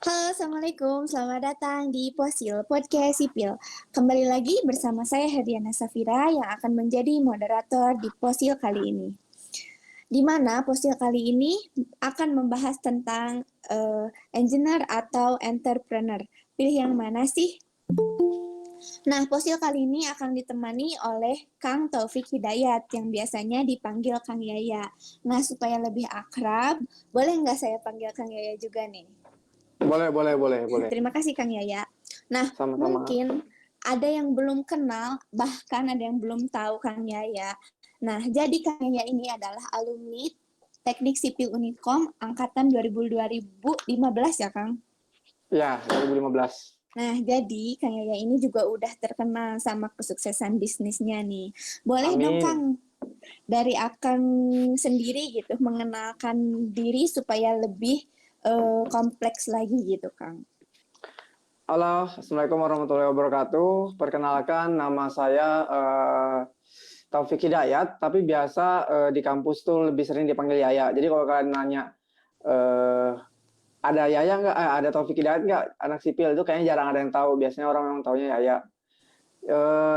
Halo, Assalamualaikum. Selamat datang di Posil Podcast Sipil. Kembali lagi bersama saya Herdiana Safira yang akan menjadi moderator di Posil kali ini. Di mana Posil kali ini akan membahas tentang engineer atau entrepreneur. Pilih yang mana sih? Nah, Posil kali ini akan ditemani oleh Kang Taufik Hidayat yang biasanya dipanggil Kang Yaya. Nah, supaya lebih akrab, boleh nggak saya panggil Kang Yaya juga nih? Boleh. Terima kasih Kang Yaya. Nah, Sama-sama. mungkin ada yang belum kenal, bahkan ada yang belum tahu Kang Yaya. Nah, jadi Kang Yaya ini adalah alumni Teknik Sipil Unikom angkatan 2015 ya, Kang? Ya, 2015. Nah, jadi Kang Yaya ini juga udah terkenal sama kesuksesan bisnisnya nih. Boleh dong Amin. Kang, dari Akang sendiri gitu, mengenalkan diri supaya lebih kompleks lagi gitu, Kang. Halo, Assalamualaikum warahmatullahi wabarakatuh. Perkenalkan, nama saya Taufik Hidayat, tapi biasa di kampus tuh lebih sering dipanggil Yaya. Jadi kalau kalian nanya, ada Yaya nggak? Ada Taufik Hidayat nggak? Anak sipil itu kayaknya jarang ada yang tahu. Biasanya orang memang taunya Yaya.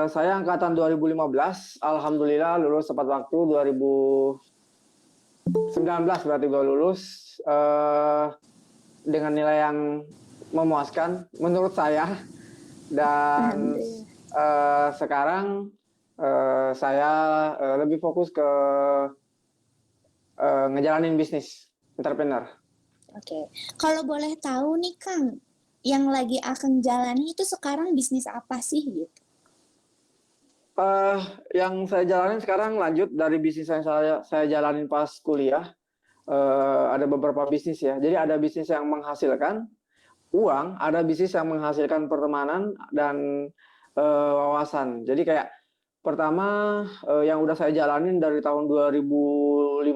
Saya angkatan 2015, Alhamdulillah lulus tepat waktu 2019 berarti gue lulus. Dengan nilai yang memuaskan menurut saya dan sekarang saya lebih fokus ke ngejalanin bisnis entrepreneur. Oke, kalau boleh tahu nih Kang, yang lagi akan jalani itu sekarang bisnis apa sih gitu? Yang saya jalanin sekarang lanjut dari bisnis yang saya jalanin pas kuliah. Ada beberapa bisnis ya. Jadi ada bisnis yang menghasilkan uang, ada bisnis yang menghasilkan pertemanan dan wawasan. Jadi kayak pertama yang udah saya jalanin dari tahun 2015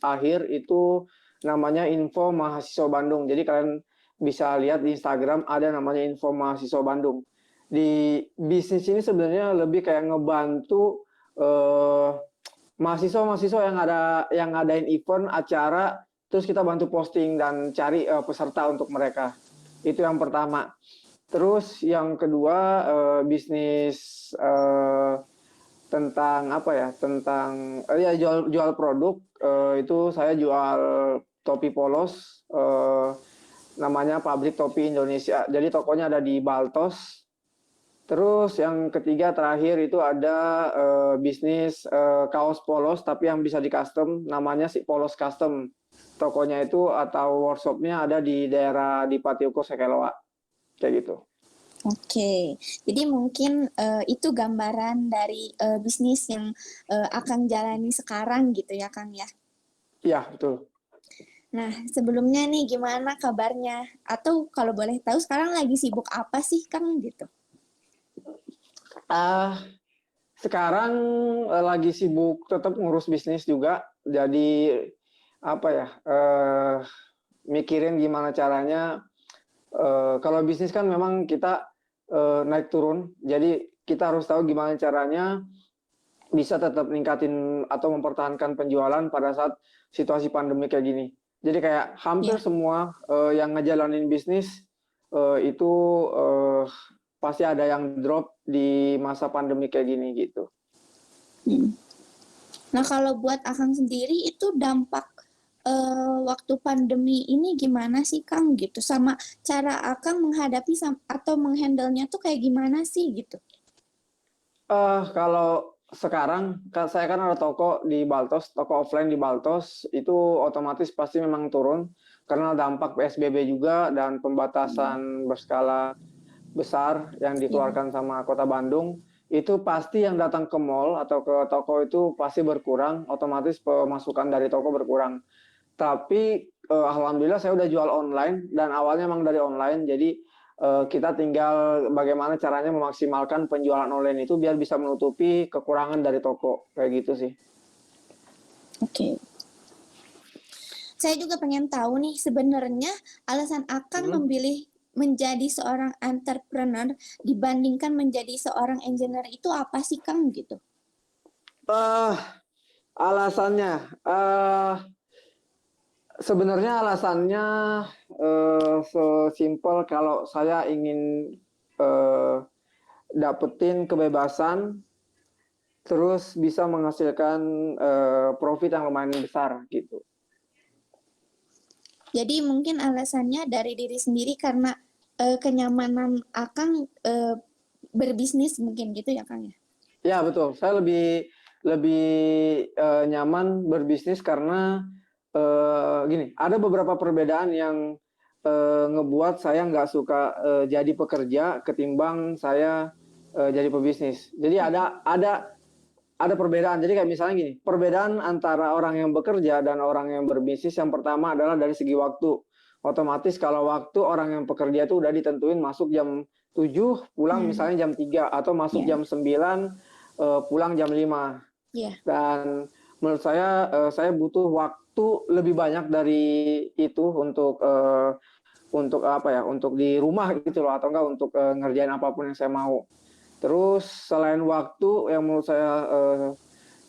akhir itu namanya Info Mahasiswa Bandung. Jadi kalian bisa lihat di Instagram ada namanya Info Mahasiswa Bandung. Di bisnis ini sebenarnya lebih kayak ngebantu mahasiswa-mahasiswa yang ngadain event acara, terus kita bantu posting dan cari peserta untuk mereka. Itu yang pertama. Terus yang kedua bisnis tentang apa ya? Tentang ya jual produk. Itu saya jual topi polos. Namanya Pabrik Topi Indonesia. Jadi tokonya ada di Baltos. Terus yang ketiga terakhir itu ada bisnis kaos polos tapi yang bisa di custom, namanya si Polos Custom. Tokonya itu atau workshopnya ada di daerah di Patiuko Sekeloa, kayak gitu. Oke, jadi mungkin itu gambaran dari bisnis yang akan jalani sekarang gitu ya Kang ya. Iya betul. Nah, sebelumnya nih gimana kabarnya? Atau kalau boleh tahu sekarang lagi sibuk apa sih Kang gitu? Sekarang lagi sibuk tetap ngurus bisnis juga, jadi apa ya? Mikirin gimana caranya. Kalau bisnis kan memang kita naik turun, jadi kita harus tahu gimana caranya bisa tetap ningkatin atau mempertahankan penjualan pada saat situasi pandemi kayak gini. Jadi kayak hampir Ya. semua yang ngejalanin bisnis itu pasti ada yang drop di masa pandemi kayak gini gitu. Nah, kalau buat Akang sendiri itu dampak waktu pandemi ini gimana sih Kang gitu? Sama cara Akang menghadapi atau menghandle-nya tuh kayak gimana sih gitu? Kalau sekarang saya kan ada toko di Baltos, toko offline di Baltos itu otomatis pasti memang turun karena dampak PSBB juga dan pembatasan berskala besar yang Ya. dikeluarkan sama Kota Bandung. Itu pasti yang datang ke mall atau ke toko itu pasti berkurang, otomatis pemasukan dari toko berkurang. Tapi alhamdulillah saya udah jual online dan awalnya memang dari online, jadi kita tinggal bagaimana caranya memaksimalkan penjualan online itu biar bisa menutupi kekurangan dari toko kayak gitu sih. Oke. Saya juga pengen tahu nih sebenarnya alasan Akang memilih menjadi seorang entrepreneur dibandingkan menjadi seorang engineer itu apa sih Kang gitu? Alasannya Sebenarnya alasannya sesimpel kalau saya ingin eh, dapetin kebebasan, terus bisa menghasilkan profit yang lumayan besar gitu. Jadi mungkin alasannya dari diri sendiri karena kenyamanan Akang berbisnis mungkin gitu ya Kang ya? Ya betul, saya lebih lebih nyaman berbisnis karena gini, ada beberapa perbedaan yang ngebuat saya nggak suka jadi pekerja ketimbang saya jadi pebisnis. Jadi ada perbedaan. Jadi kayak misalnya gini, perbedaan antara orang yang bekerja dan orang yang berbisnis yang pertama adalah dari segi waktu. Otomatis kalau waktu orang yang pekerja itu udah ditentuin masuk jam 7, pulang misalnya jam 3 atau masuk jam 9, pulang jam 5. Iya. Dan menurut saya butuh waktu lebih banyak dari itu untuk apa ya? Untuk di rumah gitu loh atau enggak untuk ngerjain apapun yang saya mau. Terus selain waktu yang menurut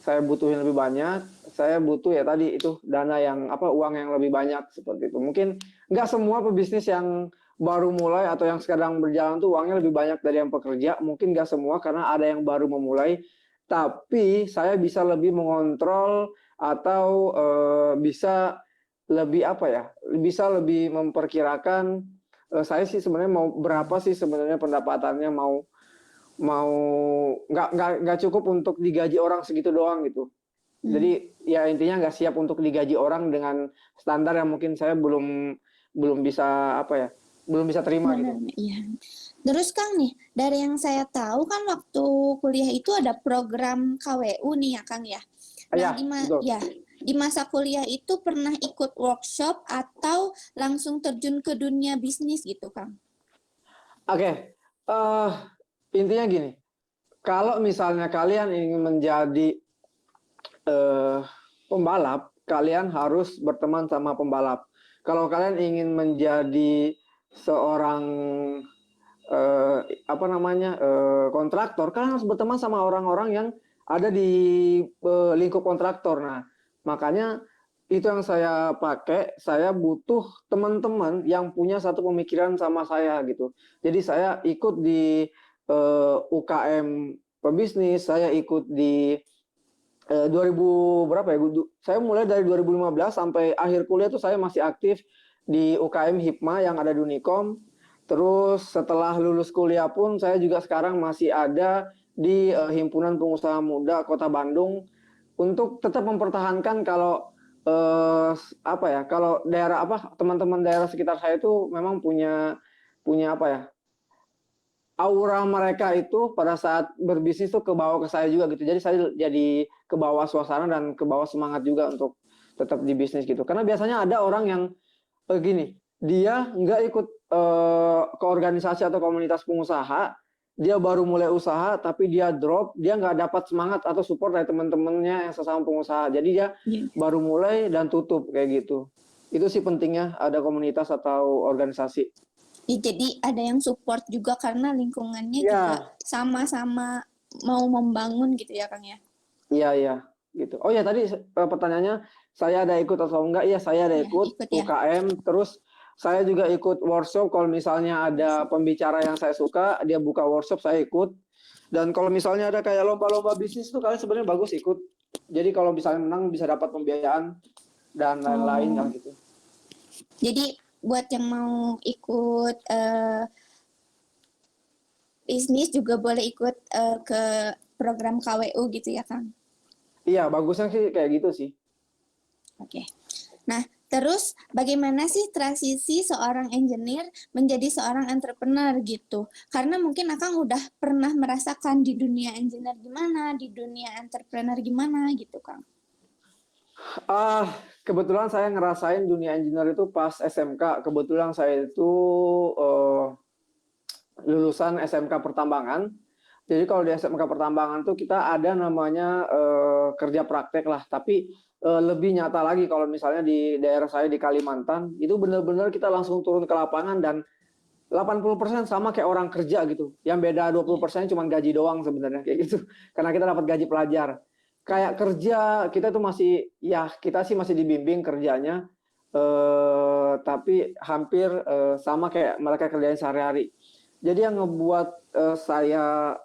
saya butuhin lebih banyak, saya butuh ya tadi itu dana yang uang yang lebih banyak seperti itu. Mungkin nggak semua pebisnis yang baru mulai atau yang sedang berjalan tuh uangnya lebih banyak dari yang pekerja. Mungkin nggak semua karena ada yang baru memulai. Tapi saya bisa lebih mengontrol atau bisa lebih bisa lebih memperkirakan saya sih sebenarnya mau berapa sih sebenarnya pendapatannya mau mau nggak cukup untuk digaji orang segitu doang gitu. Jadi ya intinya nggak siap untuk digaji orang dengan standar yang mungkin saya belum bisa belum bisa terima gitu. Iya. Terus Kang nih, dari yang saya tahu kan waktu kuliah itu ada program KWU nih ya Kang ya. Nah, Betul. di masa kuliah itu pernah ikut workshop atau langsung terjun ke dunia bisnis gitu Kang? Oke, intinya gini, kalau misalnya kalian ingin menjadi pembalap, kalian harus berteman sama pembalap. Kalau kalian ingin menjadi seorang kontraktor, kalian harus berteman sama orang-orang yang ada di lingkup kontraktor. Nah, makanya itu yang saya pakai, saya butuh teman-teman yang punya satu pemikiran sama saya gitu. Jadi saya ikut di UKM pebisnis, saya ikut di 2000 berapa ya? Saya mulai dari 2015 sampai akhir kuliah tuh saya masih aktif di UKM Hipma yang ada di Unikom. Terus setelah lulus kuliah pun saya juga sekarang masih ada di Himpunan Pengusaha Muda Kota Bandung untuk tetap mempertahankan kalau kalau daerah teman-teman daerah sekitar saya itu memang punya aura mereka itu pada saat berbisnis tuh kebawa ke saya juga gitu. Jadi saya jadi kebawa suasana dan kebawa semangat juga untuk tetap di bisnis gitu. Karena biasanya ada orang yang gini, dia nggak ikut ke organisasi atau komunitas pengusaha, dia baru mulai usaha tapi dia drop, dia nggak dapat semangat atau support dari teman-temannya yang sesama pengusaha. Jadi dia baru mulai dan tutup kayak gitu. Itu sih pentingnya ada komunitas atau organisasi. Ya, jadi ada yang support juga karena lingkungannya juga sama-sama mau membangun gitu ya Kang ya? Iya gitu. Oh ya tadi pertanyaannya saya ada ikut atau enggak? Iya saya ada ikut UKM. Terus saya juga ikut workshop kalau misalnya ada pembicara yang saya suka, dia buka workshop saya ikut. Dan kalau misalnya ada kayak lomba-lomba bisnis itu kalian sebenarnya bagus ikut. Jadi kalau misalnya menang bisa dapat pembiayaan dan lain-lain gitu. Jadi buat yang mau ikut bisnis juga boleh ikut ke program KWU gitu ya Kang? Iya, bagusnya sih kayak gitu sih. Oke. Nah, terus bagaimana sih transisi seorang engineer menjadi seorang entrepreneur gitu? Karena mungkin Akang udah pernah merasakan di dunia engineer gimana, di dunia entrepreneur gimana gitu Kang? Kebetulan saya ngerasain dunia engineer itu pas SMK. Kebetulan saya itu lulusan SMK Pertambangan. Jadi kalau di SMK Pertambangan tuh kita ada namanya kerja praktek lah. Tapi lebih nyata lagi kalau misalnya di daerah saya di Kalimantan, itu benar-benar kita langsung turun ke lapangan dan 80% sama kayak orang kerja gitu. Yang beda 20% cuma gaji doang sebenarnya kayak gitu. Karena kita dapat gaji pelajar. Kayak kerja kita tuh kita sih masih dibimbing kerjanya tapi hampir sama kayak mereka kerjain sehari-hari. Jadi yang ngebuat saya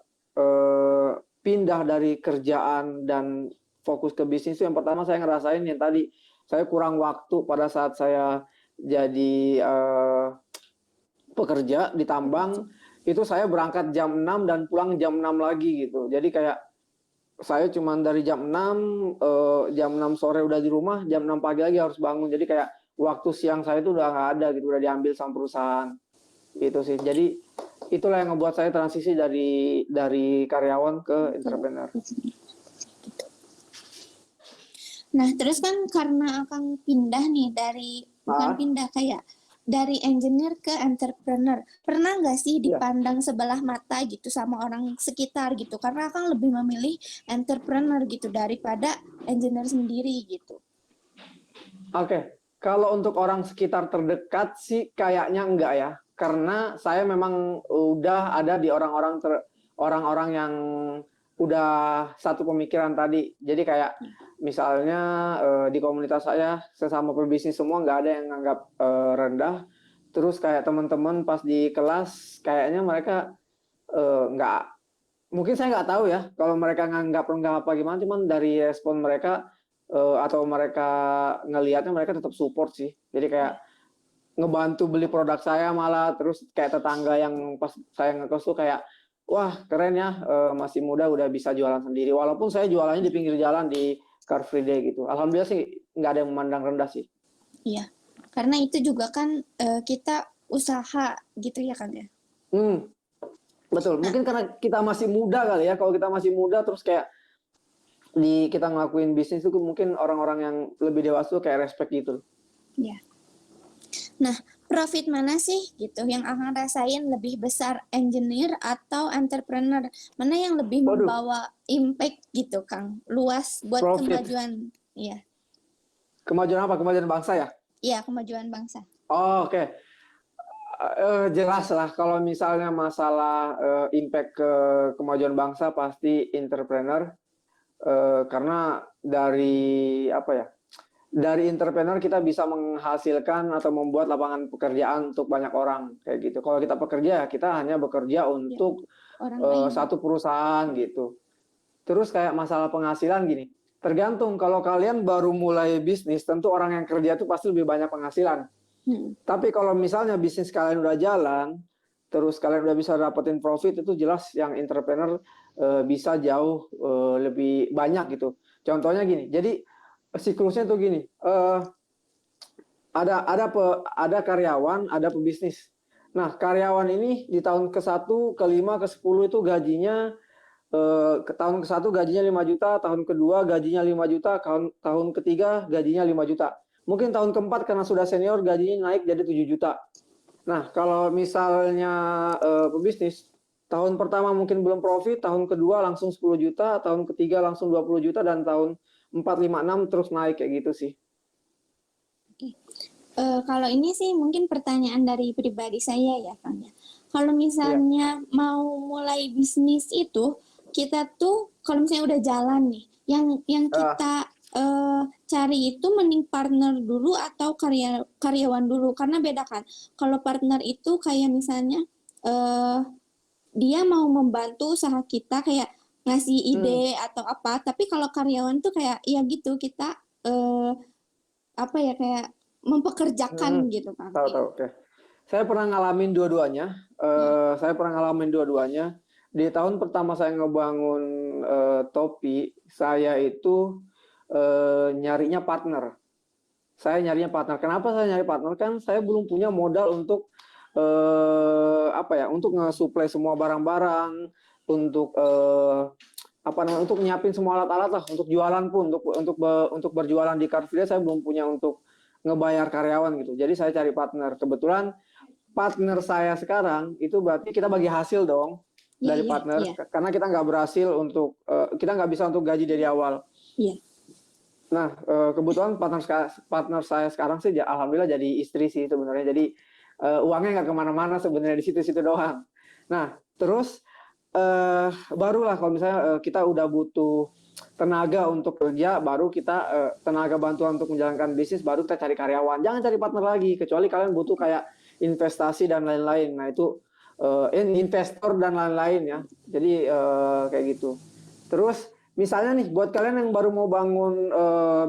pindah dari kerjaan dan fokus ke bisnis itu yang pertama saya ngerasain yang tadi, saya kurang waktu pada saat saya jadi pekerja di tambang, itu saya berangkat jam 6 dan pulang jam 6 lagi gitu. Jadi kayak saya cuma dari jam 6 sore udah di rumah, jam 6 pagi lagi harus bangun. Jadi kayak waktu siang saya itu udah nggak ada gitu, udah diambil sama perusahaan. Gitu sih. Jadi itulah yang ngebuat saya transisi dari karyawan ke entrepreneur. Nah, terus kan karena Akang pindah nih bukan pindah, kayak dari engineer ke entrepreneur. Pernah nggak sih dipandang sebelah mata gitu sama orang sekitar gitu? Karena Akang lebih memilih entrepreneur gitu daripada engineer sendiri gitu. Oke, kalau untuk orang sekitar terdekat sih kayaknya enggak ya. Karena saya memang udah ada di orang-orang yang udah satu pemikiran tadi. Jadi kayak misalnya di komunitas saya sesama pebisnis semua nggak ada yang nganggap rendah. Terus kayak teman-teman pas di kelas kayaknya mereka nggak, mungkin saya nggak tahu ya kalau mereka nganggap rendah apa gimana. Cuman dari respon mereka atau mereka ngelihatnya mereka tetap support sih. Jadi kayak ngebantu beli produk saya, malah terus kayak tetangga yang pas saya ngekos tuh kayak, wah keren ya, masih muda udah bisa jualan sendiri. Walaupun saya jualannya di pinggir jalan di Car Free Day gitu. Alhamdulillah sih nggak ada yang memandang rendah sih. Iya, karena itu juga kan kita usaha gitu ya kan ya. Betul. Mungkin karena kita masih muda kali ya. Kalau kita masih muda terus kayak kita ngelakuin bisnis itu mungkin orang-orang yang lebih dewasa tuh kayak respect gitu. Iya. Nah, profit mana sih gitu yang Akang rasain lebih besar, engineer atau entrepreneur? Mana yang lebih membawa impact gitu, Kang? Luas buat Profit. kemajuan. Iya. Kemajuan apa? Kemajuan bangsa ya? Iya, kemajuan bangsa. Oh, oke. Jelas lah kalau misalnya masalah impact ke kemajuan bangsa pasti entrepreneur. Karena dari apa ya? Dari entrepreneur kita bisa menghasilkan atau membuat lapangan pekerjaan untuk banyak orang kayak gitu. Kalau kita pekerja, kita hanya bekerja untuk satu perusahaan gitu. Terus kayak masalah penghasilan gini, tergantung. Kalau kalian baru mulai bisnis, tentu orang yang kerja itu pasti lebih banyak penghasilan. Tapi kalau misalnya bisnis kalian udah jalan, terus kalian udah bisa dapetin profit, itu jelas yang entrepreneur bisa jauh lebih banyak gitu. Contohnya gini, jadi siklusnya tuh gini, ada karyawan, ada pebisnis. Nah, karyawan ini di tahun ke-1, ke-5, ke-10 itu gajinya tahun ke-1 gajinya 5 juta, tahun kedua gajinya 5 juta, tahun ketiga gajinya 5 juta. Mungkin tahun keempat karena sudah senior gajinya naik jadi 7 juta. Nah, kalau misalnya pebisnis, tahun pertama mungkin belum profit, tahun kedua langsung 10 juta, tahun ketiga langsung 20 juta, dan tahun 4, 5, 6 terus naik kayak gitu sih. Kalau ini sih mungkin pertanyaan dari pribadi saya ya, Kang ya. Kalau misalnya mau mulai bisnis itu, kita tuh kalau misalnya udah jalan nih, yang kita cari itu mending partner dulu atau karyawan dulu, karena beda kan. Kalau partner itu kayak misalnya dia mau membantu usaha kita, kayak ngasih ide atau apa, tapi kalau karyawan tuh kayak ya gitu, kita apa ya, kayak mempekerjakan gitu kan. Tahu. Oke. Saya pernah ngalamin dua-duanya. Di tahun pertama saya ngebangun Topi, saya itu nyarinya partner. Kenapa saya nyari partner? Kan saya belum punya modal untuk untuk nge-supply semua barang-barang, untuk untuk nyiapin semua alat-alat lah, untuk jualan pun, untuk berjualan di Car Free Day saya belum punya untuk ngebayar karyawan gitu. Jadi saya cari partner. Kebetulan partner saya sekarang itu berarti kita bagi hasil dong dari partner, karena kita nggak berhasil untuk kita nggak bisa untuk gaji dari awal. Nah, kebetulan partner saya sekarang sih alhamdulillah jadi istri sih sebenarnya. Jadi uangnya nggak kemana-mana sebenarnya, di situ-situ doang. Nah, terus barulah kalau misalnya kita udah butuh tenaga untuk kerja, baru kita tenaga bantuan untuk menjalankan bisnis, baru kita cari karyawan. Jangan cari partner lagi, kecuali kalian butuh kayak investasi dan lain-lain. Nah itu investor dan lain-lain ya. Jadi kayak gitu. Terus misalnya nih buat kalian yang baru mau bangun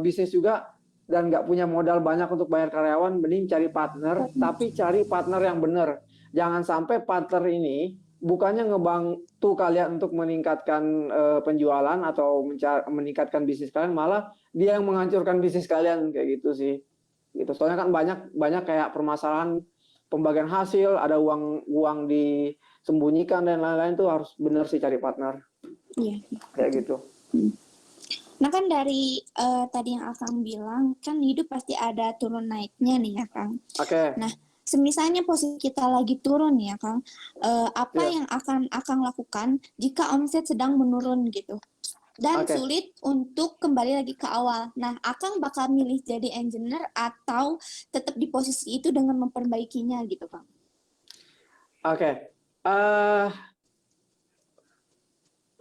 bisnis juga dan nggak punya modal banyak untuk bayar karyawan, mending cari partner, tapi cari partner yang benar. Jangan sampai partner ini bukannya ngebantu kalian untuk meningkatkan penjualan atau meningkatkan bisnis kalian, malah dia yang menghancurkan bisnis kalian, kayak gitu sih. Gitu. Soalnya kan banyak kayak permasalahan pembagian hasil, ada uang disembunyikan dan lain-lain, tuh harus benar sih cari partner. Iya. Kayak gitu. Nah kan dari tadi yang Akang bilang, kan hidup pasti ada turun naiknya nih ya Kang. Oke. Nah, semisalnya posisi kita lagi turun ya Kang, apa Iya. yang akan Akang lakukan jika omset sedang menurun gitu? Dan Oke. sulit untuk kembali lagi ke awal. Nah, Akang bakal milih jadi engineer atau tetap di posisi itu dengan memperbaikinya gitu Kang? Oke.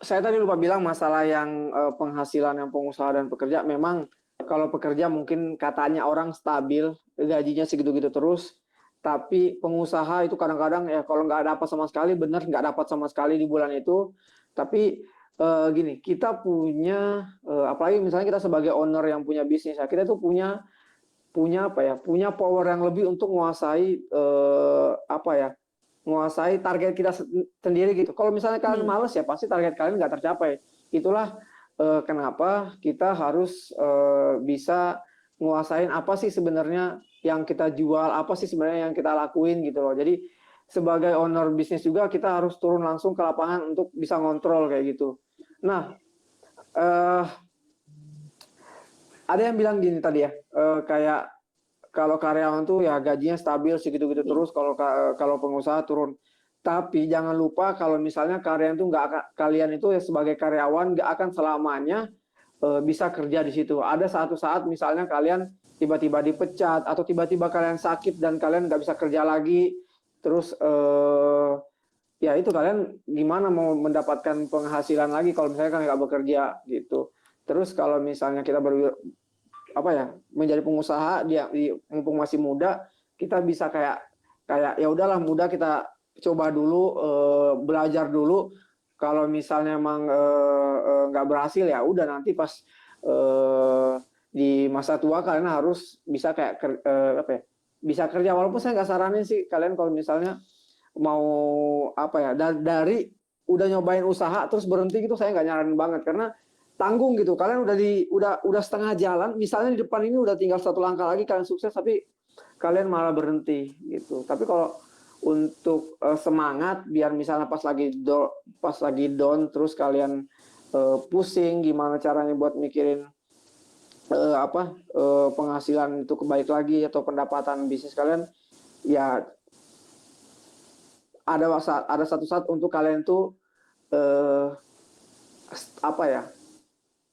Saya tadi lupa bilang masalah yang penghasilan yang pengusaha dan pekerja. Memang kalau pekerja mungkin katanya orang stabil, gajinya segitu-gitu terus. Tapi pengusaha itu kadang-kadang ya kalau nggak dapat sama sekali, bener nggak dapat sama sekali di bulan itu. Tapi gini, kita punya apalagi misalnya kita sebagai owner yang punya bisnis, ya, kita tuh punya apa ya? Punya power yang lebih untuk menguasai apa ya? Menguasai target kita sendiri gitu. Kalau misalnya kalian males ya pasti target kalian nggak tercapai. Itulah kenapa kita harus bisa nguasain apa sih sebenarnya yang kita jual, apa sih sebenarnya yang kita lakuin gitu loh. Jadi sebagai owner bisnis juga kita harus turun langsung ke lapangan untuk bisa ngontrol kayak gitu. Nah, ada yang bilang gini tadi ya, kayak kalau karyawan tuh ya gajinya stabil segitu-gitu terus, kalau pengusaha turun. Tapi jangan lupa kalau misalnya kalian itu ya sebagai karyawan nggak akan selamanya bisa kerja di situ. Ada satu saat misalnya kalian tiba-tiba dipecat atau tiba-tiba kalian sakit dan kalian nggak bisa kerja lagi, terus ya itu kalian gimana mau mendapatkan penghasilan lagi kalau misalnya kan nggak bekerja gitu. Terus kalau misalnya kita menjadi pengusaha mumpung masih muda, kita bisa kayak ya udahlah muda, kita coba dulu, belajar dulu. Kalau misalnya emang nggak berhasil ya udah, nanti pas di masa tua kalian harus bisa kayak bisa kerja. Walaupun saya nggak saranin sih kalian kalau misalnya mau dari udah nyobain usaha terus berhenti gitu, saya nggak nyaranin banget karena tanggung gitu. Kalian udah setengah jalan, misalnya di depan ini udah tinggal satu langkah lagi kalian sukses, tapi kalian malah berhenti gitu. Tapi kalau untuk semangat biar misalnya pas lagi down terus kalian pusing gimana caranya buat mikirin penghasilan itu kebalik lagi atau pendapatan bisnis kalian, ya ada satu saat untuk kalian tuh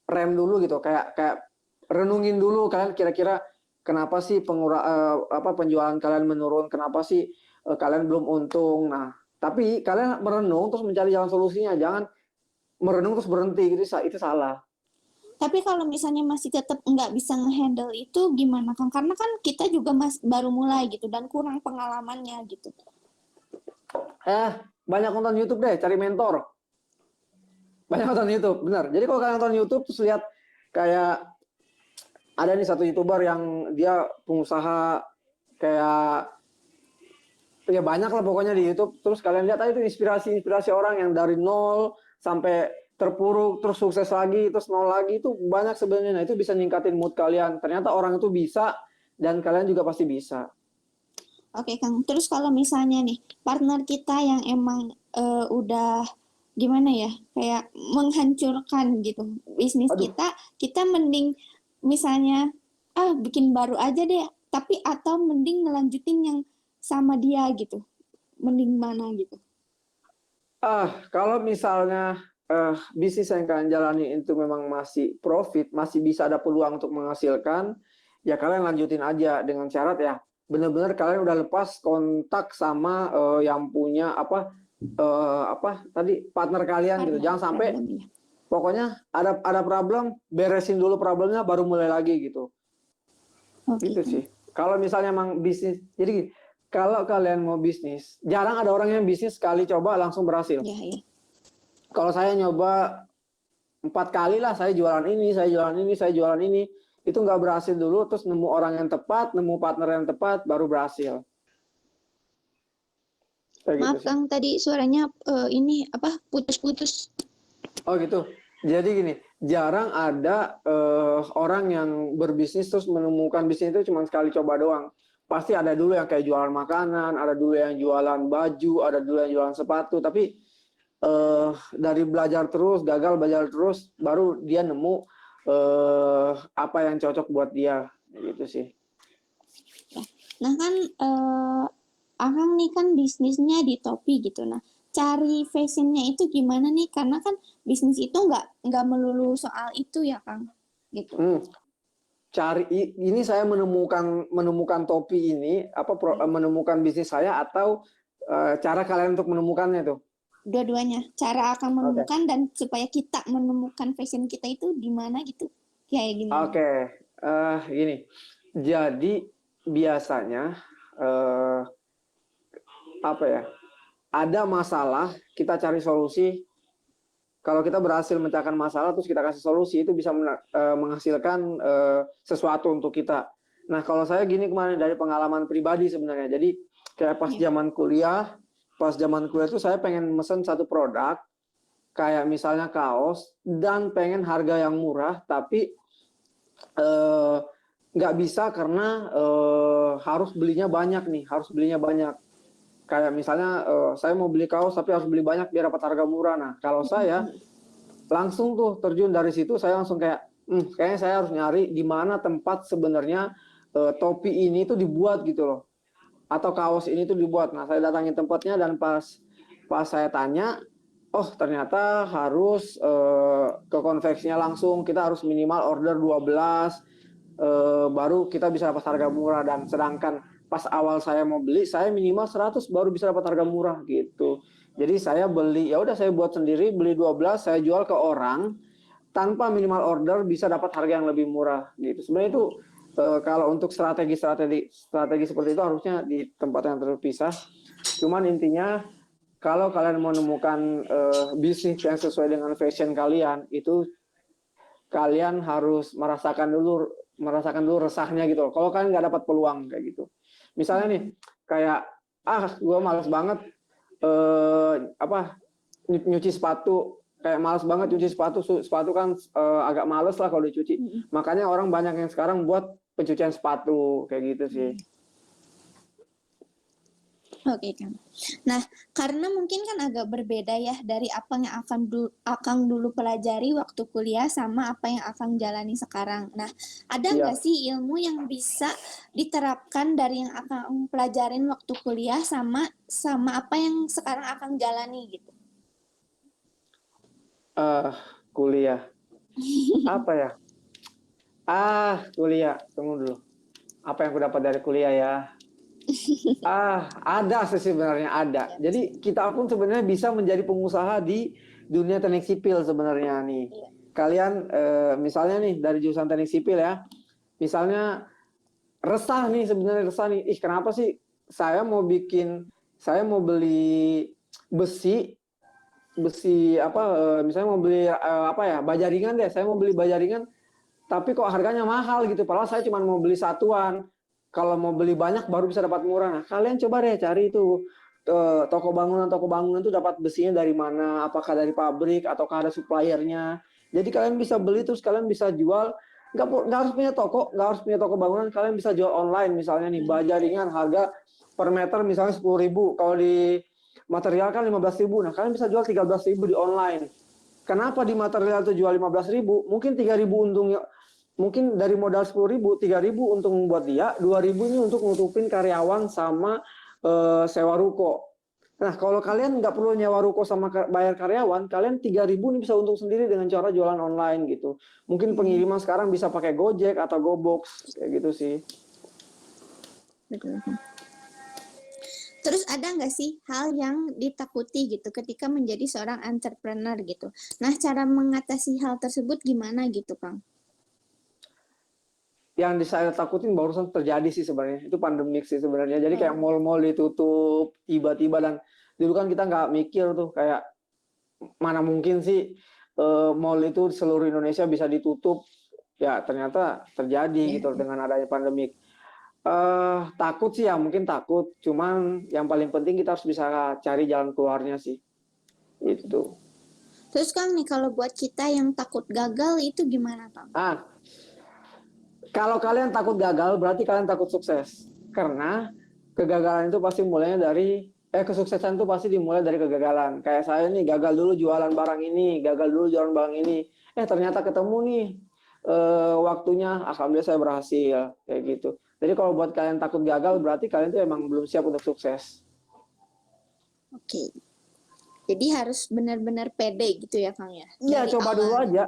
rem dulu gitu, kayak renungin dulu kalian kira-kira kenapa sih penjualan kalian menurun, kenapa sih kalian belum untung. Nah, tapi kalian merenung terus mencari jalan solusinya, jangan merenung terus berhenti gitu, itu salah. Tapi kalau misalnya masih tetap nggak bisa ngehandle itu gimana Kang? Karena kan kita juga baru mulai gitu dan kurang pengalamannya gitu. Banyak nonton YouTube deh, cari mentor. Banyak nonton YouTube, benar. Jadi kalau kalian nonton YouTube terus lihat kayak ada nih satu YouTuber yang dia pengusaha kayak ya banyak lah pokoknya di YouTube. Terus kalian lihat aja itu inspirasi orang yang dari nol sampai terpuruk terus sukses lagi terus nol lagi, itu banyak sebenarnya. Nah, itu bisa ningkatin mood kalian. Ternyata orang itu bisa dan kalian juga pasti bisa. Oke Kang, terus kalau misalnya nih partner kita yang emang udah gimana ya, kayak menghancurkan gitu bisnis kita mending misalnya bikin baru aja deh, tapi atau mending ngelanjutin yang sama dia gitu, mending mana gitu? Kalau misalnya bisnis yang kalian jalani itu memang masih profit, masih bisa ada peluang untuk menghasilkan, ya kalian lanjutin aja dengan syarat ya benar-benar kalian udah lepas kontak sama yang punya partner kalian gitu. Jangan sampai Pokoknya ada problem, beresin dulu problemnya baru mulai lagi gitu. Gitu sih. Kalau misalnya emang bisnis, jadi gini, kalau kalian mau bisnis, jarang ada orang yang bisnis sekali coba langsung berhasil. Iya. Kalau saya nyoba 4 kali lah, saya jualan ini, saya jualan ini, saya jualan ini, itu nggak berhasil dulu, terus nemu orang yang tepat, nemu partner yang tepat, baru berhasil. Kayak Maaf gitu sih. Kang, tadi suaranya ini apa putus-putus. Oh gitu. Jadi gini, jarang ada orang yang berbisnis terus menemukan bisnis itu cuma sekali coba doang. Pasti ada dulu yang kayak jualan makanan, ada dulu yang jualan baju, ada dulu yang jualan sepatu. Tapi dari belajar terus, gagal belajar terus, baru dia nemu apa yang cocok buat dia, gitu sih. Nah kan Akang nih kan bisnisnya di topi gitu. Nah, cari fashionnya itu gimana nih? Karena kan bisnis itu nggak melulu soal itu ya Kang, gitu. Ini saya menemukan topi ini menemukan bisnis saya atau cara kalian untuk menemukannya tuh? Dua-duanya. Cara Akang menemukan dan supaya kita menemukan fashion kita itu di mana gitu. Kayak gini. Oke. Gini. Jadi biasanya apa ya? Ada masalah, kita cari solusi. Kalau kita berhasil memecahkan masalah, terus kita kasih solusi, itu bisa menghasilkan sesuatu untuk kita. Nah, kalau saya gini kemarin dari pengalaman pribadi sebenarnya. Jadi kayak pas zaman kuliah itu saya pengen mesen satu produk, kayak misalnya kaos, dan pengen harga yang murah, tapi nggak bisa karena harus belinya banyak nih, kayak misalnya saya mau beli kaos tapi harus beli banyak biar dapat harga murah. Nah, kalau saya langsung tuh terjun dari situ, saya langsung kayak kayaknya saya harus nyari di mana tempat sebenarnya topi ini tuh dibuat gitu loh, atau kaos ini tuh dibuat. Nah, saya datangi tempatnya, dan pas saya tanya, oh ternyata harus ke konveksinya langsung, kita harus minimal order 12 baru kita bisa dapat harga murah. Dan sedangkan pas awal saya mau beli, saya minimal 100 baru bisa dapat harga murah gitu. Jadi saya beli, ya udah saya buat sendiri, beli 12, saya jual ke orang tanpa minimal order, bisa dapat harga yang lebih murah gitu. Sebenarnya itu kalau untuk strategi seperti itu harusnya di tempat yang terpisah. Cuman intinya kalau kalian mau menemukan bisnis yang sesuai dengan fashion kalian, itu kalian harus merasakan dulu resahnya gitu. Kalau kalian nggak dapat peluang kayak gitu. Misalnya nih, kayak gue malas banget nyuci sepatu, kayak malas banget nyuci sepatu kan agak males lah kalau dicuci. Makanya orang banyak yang sekarang buat pencucian sepatu kayak gitu sih. Oke Kang. Nah, karena mungkin kan agak berbeda ya dari apa yang Akang dulu pelajari waktu kuliah sama apa yang Akang jalani sekarang. Nah, ada nggak sih ilmu yang bisa diterapkan dari yang Akang pelajarin waktu kuliah sama apa yang sekarang Akang jalani gitu? Kuliah. Apa ya? Kuliah. Tunggu dulu. Apa yang aku dapat dari kuliah ya? Ada sih sebenarnya, ada. Jadi kita pun sebenarnya bisa menjadi pengusaha di dunia teknik sipil sebenarnya nih. Kalian misalnya nih dari jurusan teknik sipil ya, misalnya resah nih, kenapa sih saya mau beli besi misalnya mau beli bajaringan deh, saya mau beli bajaringan tapi kok harganya mahal gitu, padahal saya cuma mau beli satuan. Kalau mau beli banyak baru bisa dapat murah. Nah, kalian coba deh cari itu toko bangunan itu dapat besinya dari mana, apakah dari pabrik ataukah ada suppliernya. Jadi kalian bisa beli terus kalian bisa jual, nggak harus punya toko, bangunan, kalian bisa jual online. Misalnya nih baja ringan harga per meter misalnya 10.000, kalau di material kan 15.000. Nah, kalian bisa jual 13.000 di online. Kenapa di material itu jual 15.000? Mungkin 3.000 untungnya. Mungkin dari modal 10.000, 3.000 untuk membuat dia, 2.000 ini untuk nutupin karyawan sama sewa ruko. Nah, kalau kalian nggak perlu nyewa ruko sama bayar karyawan, kalian 3.000 ini bisa untung sendiri dengan cara jualan online gitu. Mungkin pengiriman sekarang bisa pakai Gojek atau GoBox kayak gitu sih. Betul. Terus ada nggak sih hal yang ditakuti gitu ketika menjadi seorang entrepreneur gitu? Nah, cara mengatasi hal tersebut gimana gitu, Kang? Yang saya takutin barusan terjadi sih sebenarnya. Itu pandemik sih sebenarnya. Jadi kayak Oh, mall-mall ditutup tiba-tiba, dan dulu kan kita nggak mikir tuh kayak mana mungkin sih mall itu di seluruh Indonesia bisa ditutup. Ya ternyata terjadi ya. gitu dengan adanya pandemik. Takut sih ya, mungkin takut. Cuman yang paling penting kita harus bisa cari jalan keluarnya sih. Itu. Terus Kang nih kalau buat kita yang takut gagal itu gimana, Kang? Ah, kalau kalian takut gagal, berarti kalian takut sukses. Karena kegagalan itu pasti mulainya dari kesuksesan itu pasti dimulai dari kegagalan. Kayak saya nih gagal dulu jualan barang ini, gagal dulu jualan barang ini. Ternyata ketemu nih waktunya, alhamdulillah saya berhasil kayak gitu. Jadi kalau buat kalian takut gagal, berarti kalian tuh emang belum siap untuk sukses. Oke. Jadi harus benar-benar pede gitu ya, Kang ya. Iya, Dari coba dulu awal. aja.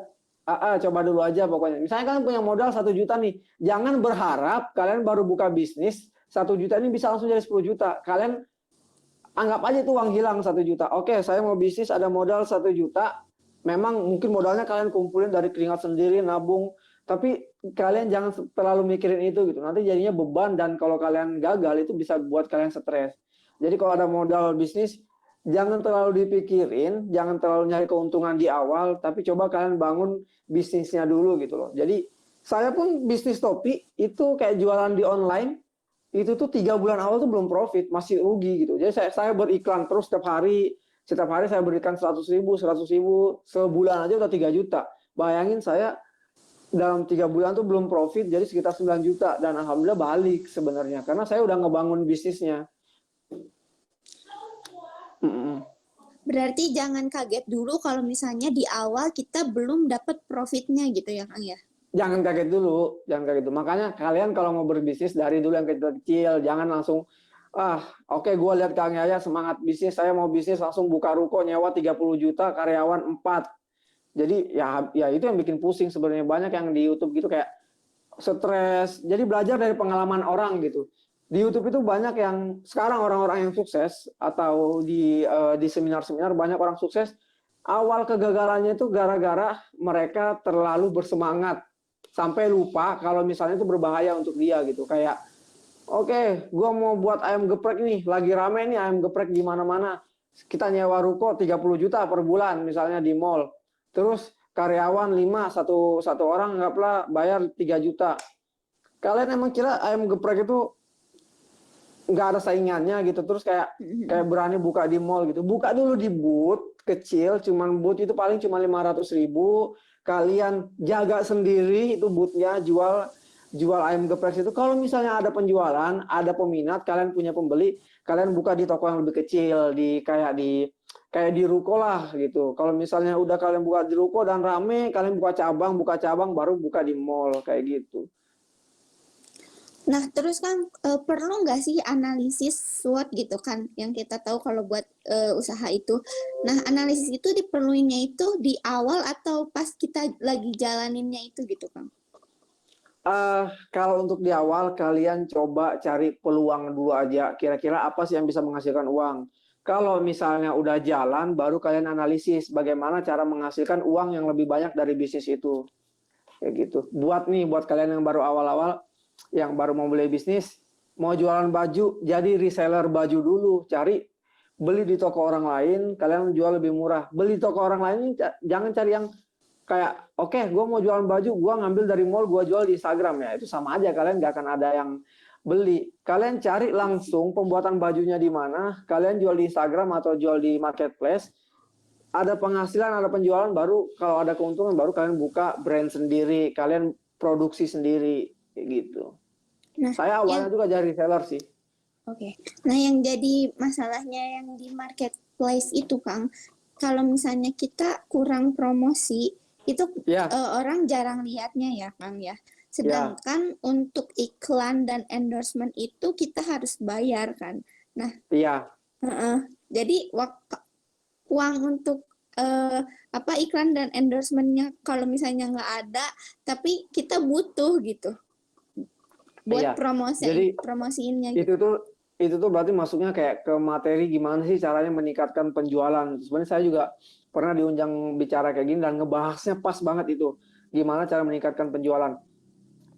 Coba dulu aja pokoknya. Misalnya kalian punya modal 1 juta nih, jangan berharap kalian baru buka bisnis 1 juta ini bisa langsung jadi 10 juta. Kalian anggap aja itu uang hilang 1 juta. Oke, saya mau bisnis ada modal 1 juta. Memang mungkin modalnya kalian kumpulin dari keringat sendiri, nabung. Tapi kalian jangan terlalu mikirin itu gitu. Nanti jadinya beban, dan kalau kalian gagal itu bisa buat kalian stres. Jadi kalau ada modal bisnis, jangan terlalu dipikirin, jangan terlalu nyari keuntungan di awal, tapi coba kalian bangun bisnisnya dulu gitu loh. Jadi saya pun bisnis topi itu kayak jualan di online, itu tuh 3 bulan awal tuh belum profit, masih rugi gitu. Jadi saya beriklan terus setiap hari saya berikan 100.000, 100.000, sebulan aja udah 3 juta. Bayangin saya dalam 3 bulan tuh belum profit, jadi sekitar 9 juta, dan alhamdulillah balik sebenarnya karena saya udah ngebangun bisnisnya. Berarti jangan kaget dulu kalau misalnya di awal kita belum dapat profitnya gitu ya, Kang ya. Jangan kaget dulu, jangan kaget dulu. Makanya kalian kalau mau berbisnis dari dulu yang kecil-kecil, jangan langsung oke, gue lihat Kang Yaya semangat bisnis, saya mau bisnis langsung buka ruko nyewa 30 juta, karyawan 4. Jadi ya itu yang bikin pusing sebenarnya. Banyak yang di YouTube gitu kayak stres. Jadi belajar dari pengalaman orang gitu. Di YouTube itu banyak yang sekarang orang-orang yang sukses, atau di seminar-seminar banyak orang sukses. Awal kegagalannya itu gara-gara mereka terlalu bersemangat sampai lupa kalau misalnya itu berbahaya untuk dia gitu. Kayak oke, gue mau buat ayam geprek nih, lagi rame nih ayam geprek di mana-mana. Kita nyewa ruko 30 juta per bulan misalnya di mall. Terus karyawan 5, satu orang anggaplah bayar 3 juta. Kalian emang kira ayam geprek itu nggak ada saingannya gitu? Terus kayak berani buka di mall gitu? Buka dulu di booth kecil, cuman booth itu paling cuma 500.000. Kalian jaga sendiri itu boothnya, jual ayam geprek itu. Kalau misalnya ada penjualan, ada peminat, kalian punya pembeli, kalian buka di toko yang lebih kecil, kayak di ruko lah gitu. Kalau misalnya udah kalian buka di ruko dan rame, kalian buka cabang, baru buka di mall kayak gitu. Nah, terus kan perlu nggak sih analisis SWOT gitu kan, yang kita tahu kalau buat usaha itu. Nah, analisis itu diperluinnya itu di awal atau pas kita lagi jalaninnya itu gitu, Kang? Kalau untuk di awal kalian coba cari peluang dulu aja. Kira-kira apa sih yang bisa menghasilkan uang? Kalau misalnya udah jalan, baru kalian analisis bagaimana cara menghasilkan uang yang lebih banyak dari bisnis itu. Kayak gitu. Buat kalian yang baru awal-awal, yang baru mau mulai bisnis, mau jualan baju, jadi reseller baju dulu. Beli di toko orang lain, kalian jual lebih murah. Beli di toko orang lain, jangan cari yang kayak oke, gue mau jualan baju, gue ngambil dari mall, gue jual di Instagram. Ya itu sama aja, kalian nggak akan ada yang beli. Kalian cari langsung pembuatan bajunya di mana, kalian jual di Instagram atau jual di marketplace, ada penghasilan, ada penjualan, baru kalau ada keuntungan baru kalian buka brand sendiri, kalian produksi sendiri gitu. Nah, Saya awalnya juga jadi reseller sih. Oke. Nah, yang jadi masalahnya yang di marketplace itu, Kang, kalau misalnya kita kurang promosi, itu Ya, orang jarang lihatnya ya, Kang ya. Sedangkan untuk iklan dan endorsement itu kita harus bayar kan. Nah, iya. jadi uang untuk iklan dan endorsementnya kalau misalnya nggak ada, tapi kita butuh gitu buat Iya. Jadi promosiinnya itu gitu. tuh itu tuh berarti masuknya kayak ke materi gimana sih caranya meningkatkan penjualan. Sebenarnya saya juga pernah diundang bicara kayak gini dan ngebahasnya pas banget itu. Gimana cara meningkatkan penjualan.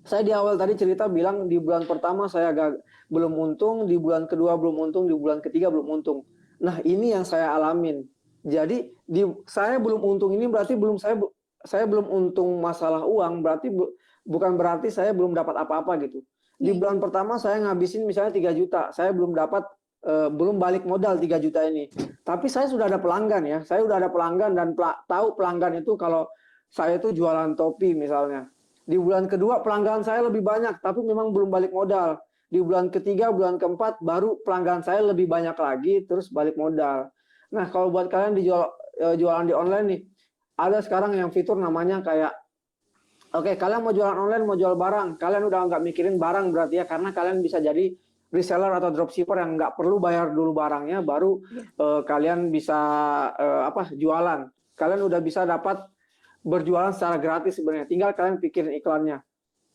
Saya di awal tadi cerita bilang di bulan pertama saya belum untung, di bulan kedua belum untung, di bulan ketiga belum untung. Nah, ini yang saya alamin. Jadi saya belum untung ini berarti saya belum untung masalah uang, berarti bukan berarti saya belum dapat apa-apa gitu. Di bulan pertama saya ngabisin misalnya 3 juta, saya belum dapat belum balik modal 3 juta ini. Tapi saya sudah ada pelanggan ya. Saya sudah ada pelanggan dan tahu pelanggan itu kalau saya itu jualan topi misalnya. Di bulan kedua pelanggan saya lebih banyak, tapi memang belum balik modal. Di bulan ketiga, bulan keempat, baru pelanggan saya lebih banyak lagi, terus balik modal. Nah, kalau buat kalian jualan di online nih, ada sekarang yang fitur namanya kayak, oke, kalian mau jualan online, mau jual barang, kalian udah nggak mikirin barang berarti ya, karena kalian bisa jadi reseller atau dropshipper yang nggak perlu bayar dulu barangnya, baru kalian bisa jualan. Kalian udah bisa dapat berjualan secara gratis sebenarnya, tinggal kalian pikirin iklannya.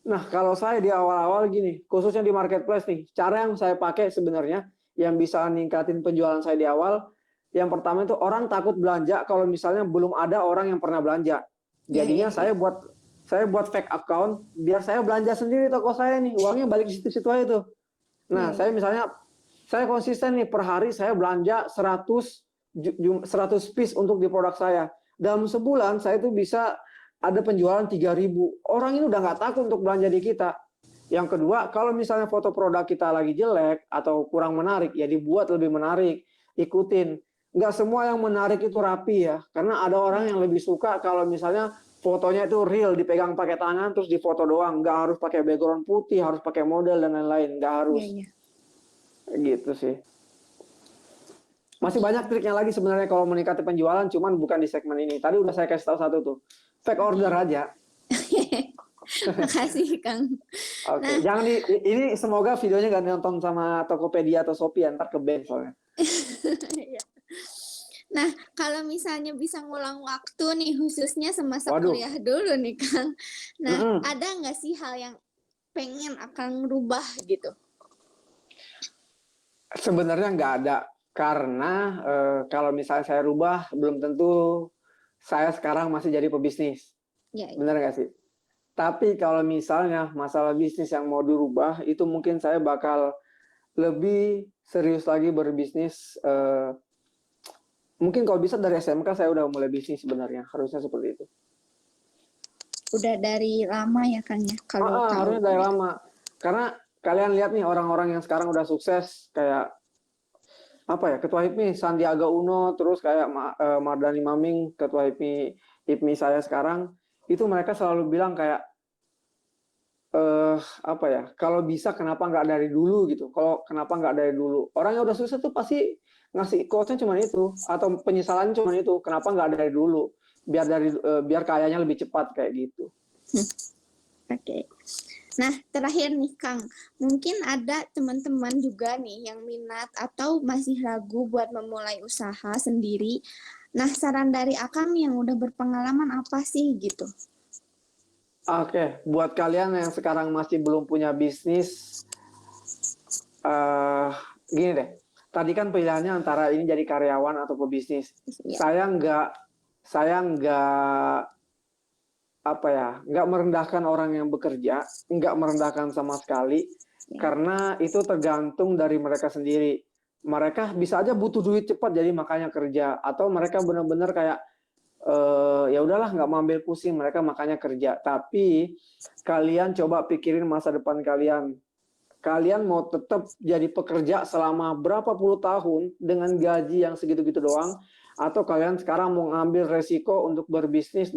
Nah, kalau saya di awal-awal gini, khususnya di marketplace nih, cara yang saya pakai sebenarnya yang bisa ningkatin penjualan saya di awal, yang pertama itu orang takut belanja kalau misalnya belum ada orang yang pernah belanja. Jadinya saya buat fake account biar saya belanja sendiri toko saya nih, uangnya balik di situ-situ aja tuh. Nah, saya konsisten nih per hari saya belanja 100 piece untuk di produk saya. Dalam sebulan saya itu bisa ada penjualan 3.000. Orang ini udah nggak takut untuk belanja di kita. Yang kedua, kalau misalnya foto produk kita lagi jelek atau kurang menarik, ya dibuat lebih menarik. Ikutin. Nggak semua yang menarik itu rapi ya. Karena ada orang yang lebih suka kalau misalnya fotonya itu real, dipegang pakai tangan, terus difoto doang. Nggak harus pakai background putih, harus pakai model dan lain-lain. Nggak harus. Gitu sih. Masih banyak triknya lagi sebenarnya kalau meningkatkan penjualan, cuman bukan di segmen ini. Tadi udah saya kasih tahu satu tuh. Fake order aja. Makasih, Kang. Oke, jangan ini semoga videonya nggak nonton sama Tokopedia atau Shopee, ntar ke ban soalnya. Nah, kalau misalnya bisa ngulang waktu nih, khususnya semasa kuliah dulu nih, Kang. Nah, ada nggak sih hal yang pengen akan rubah gitu? Sebenarnya nggak ada. Karena kalau misalnya saya rubah, belum tentu saya sekarang masih jadi pebisnis. Benar nggak sih? Tapi kalau misalnya masalah bisnis yang mau dirubah, itu mungkin saya bakal lebih serius lagi berbisnis. Mungkin kalau bisa dari SMK saya udah mulai bisnis sebenarnya. Harusnya seperti itu. Udah dari lama ya, Kang ya? Harusnya dari lama. Karena kalian lihat nih orang-orang yang sekarang udah sukses, kayak Ketua HIPMI Sandiaga Uno, terus kayak Mardhani Maming, Ketua HIPMI saya sekarang, itu mereka selalu bilang kayak kalau bisa kenapa nggak dari dulu gitu. Kalau kenapa nggak dari dulu. Orang yang udah sukses tuh pasti ngasih quotes-nya cuma itu, atau penyesalan cuma itu. Kenapa nggak dari dulu? Biar kayanya lebih cepat kayak gitu. Oke. Nah, terakhir nih Kang, mungkin ada teman-teman juga nih yang minat atau masih ragu buat memulai usaha sendiri. Nah, saran dari Akang yang udah berpengalaman apa sih gitu? Oke, buat kalian yang sekarang masih belum punya bisnis, gini deh. Tadi kan pilihannya antara ini jadi karyawan atau pebisnis. Saya nggak merendahkan orang yang bekerja, nggak merendahkan sama sekali, karena itu tergantung dari mereka sendiri. Mereka bisa aja butuh duit cepat, jadi makanya kerja, atau mereka benar-benar kayak ya udahlah nggak mau ambil pusing, mereka makanya kerja. Tapi kalian coba pikirin masa depan kalian. Kalian mau tetap jadi pekerja selama berapa puluh tahun dengan gaji yang segitu-gitu doang, atau kalian sekarang mau ngambil resiko untuk berbisnis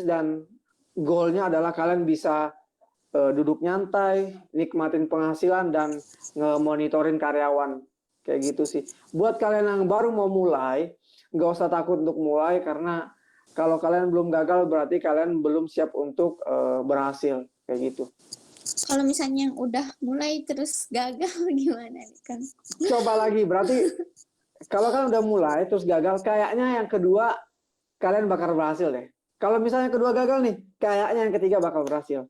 dan goalnya adalah kalian bisa duduk nyantai, nikmatin penghasilan dan nge-monitorin karyawan. Kayak gitu sih. Buat kalian yang baru mau mulai, nggak usah takut untuk mulai, karena kalau kalian belum gagal berarti kalian belum siap untuk berhasil. Kayak gitu. Kalau misalnya yang udah mulai terus gagal gimana nih Kang? Coba lagi, berarti kalau kalian udah mulai terus gagal, kayaknya yang kedua kalian bakal berhasil deh. Kalau misalnya kedua gagal nih, kayaknya yang ketiga bakal berhasil.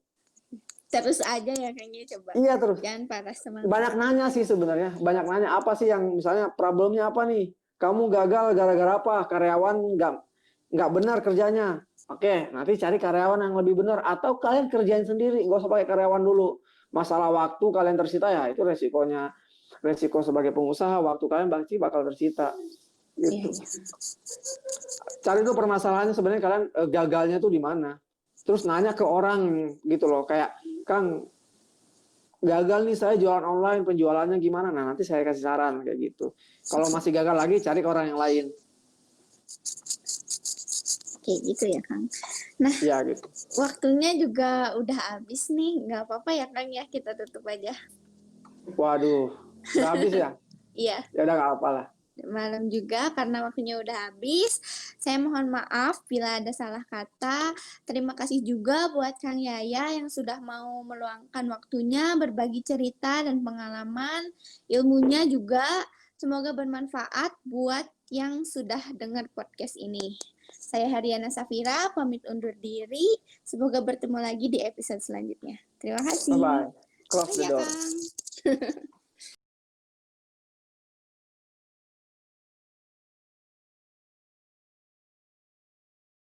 Terus aja ya kayaknya coba. Iya terus. Jangan patah semangat. Banyak nanya sih sebenarnya. Banyak nanya apa sih yang misalnya problemnya apa nih? Kamu gagal gara-gara apa? Karyawan nggak benar kerjanya. Oke, nanti cari karyawan yang lebih benar atau kalian kerjain sendiri, nggak usah pakai karyawan dulu. Masalah waktu kalian tersita ya itu resikonya. Resiko sebagai pengusaha waktu kalian pasti bakal tersita. Gitu. Iya. Cari tuh permasalahannya sebenarnya kalian gagalnya tuh di mana. Terus nanya ke orang gitu loh, kayak Kang gagal nih saya jualan online, penjualannya gimana? Nah nanti saya kasih saran kayak gitu. Kalau masih gagal lagi cari ke orang yang lain. Kayak gitu ya Kang. Nah, Ya gitu. waktunya juga udah habis nih. Nggak apa-apa ya Kang ya, kita tutup aja. Waduh, udah habis ya? Iya. Ya udah nggak apa lah. Malam juga karena waktunya udah habis. Saya mohon maaf bila ada salah kata. Terima kasih juga buat Kang Yaya yang sudah mau meluangkan waktunya berbagi cerita dan pengalaman. Ilmunya juga semoga bermanfaat buat yang sudah dengar podcast ini. Saya Haryana Safira, pamit undur diri. Semoga bertemu lagi di episode selanjutnya. Terima kasih. Bye bye. Close the Ya, door. Kang.